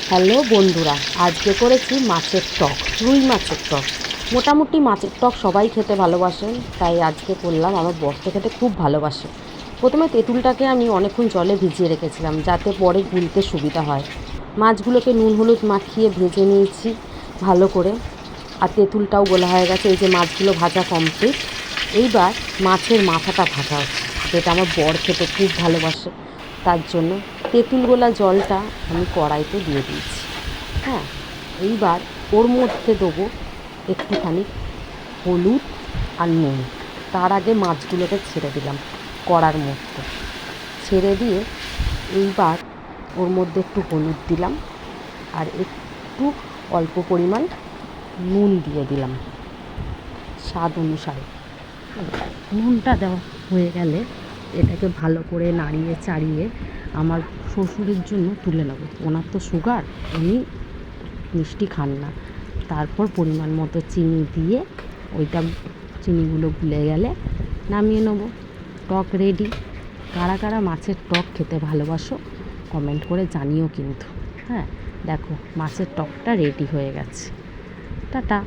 Hello বন্ধুরা, আজকে করেছি মাছের টক, রুই মাছের টক। মোটামুটি মাছের টক সবাই খেতে ভালোবাসেন, তাই আজকে করলাম। আমার বর তো খেতে খুব ভালোবাসে। প্রথমে তেঁতুলটাকে আমি অনেকক্ষণ জলে ভিজিয়ে রেখেছিলাম, যাতে পরে গুলতে সুবিধা হয়। মাছগুলোকে নুন হলুদ মাখিয়ে ভেজে নিয়েছি ভালো করে, আর তেঁতুলটাও গোলা হয়ে গেছে। এই যে মাছগুলো ভাজা কমপ্লিট। এইবার মাছের মাথাটা ভাজা হচ্ছে, যেটা আমার বর খেতে খুব ভালোবাসে। তার জন্য তেঁতুল গোলা জলটা আমি কড়াইতে দিয়ে দিয়েছি। হ্যাঁ, এইবার ওর মধ্যে দেবো একটুখানি হলুদ আর নুন। তার আগে মাছগুলোকে ছেড়ে দিলাম কড়ার মধ্যে। ছেড়ে দিয়ে এইবার ওর মধ্যে একটু হলুদ দিলাম আর একটু অল্প পরিমাণ নুন দিয়ে দিলাম স্বাদ অনুসারে। নুনটা দেওয়া হয়ে গেলে এটাকে ভালো করে নাড়িয়ে চাড়িয়ে আমার শ্বশুরের জন্য তুলে নেব। ওনার তো সুগার, উনি মিষ্টি খান না। তারপর পরিমাণ মতো চিনি দিয়ে ওইটা চিনিগুলো গুলে গেলে নামিয়ে নেব। টক রেডি। কারা কারা মাছের টক খেতে ভালোবাসো কমেন্ট করে জানিও কিন্তু। হ্যাঁ, দেখো মাছের টকটা রেডি হয়ে গেছে। টাটা।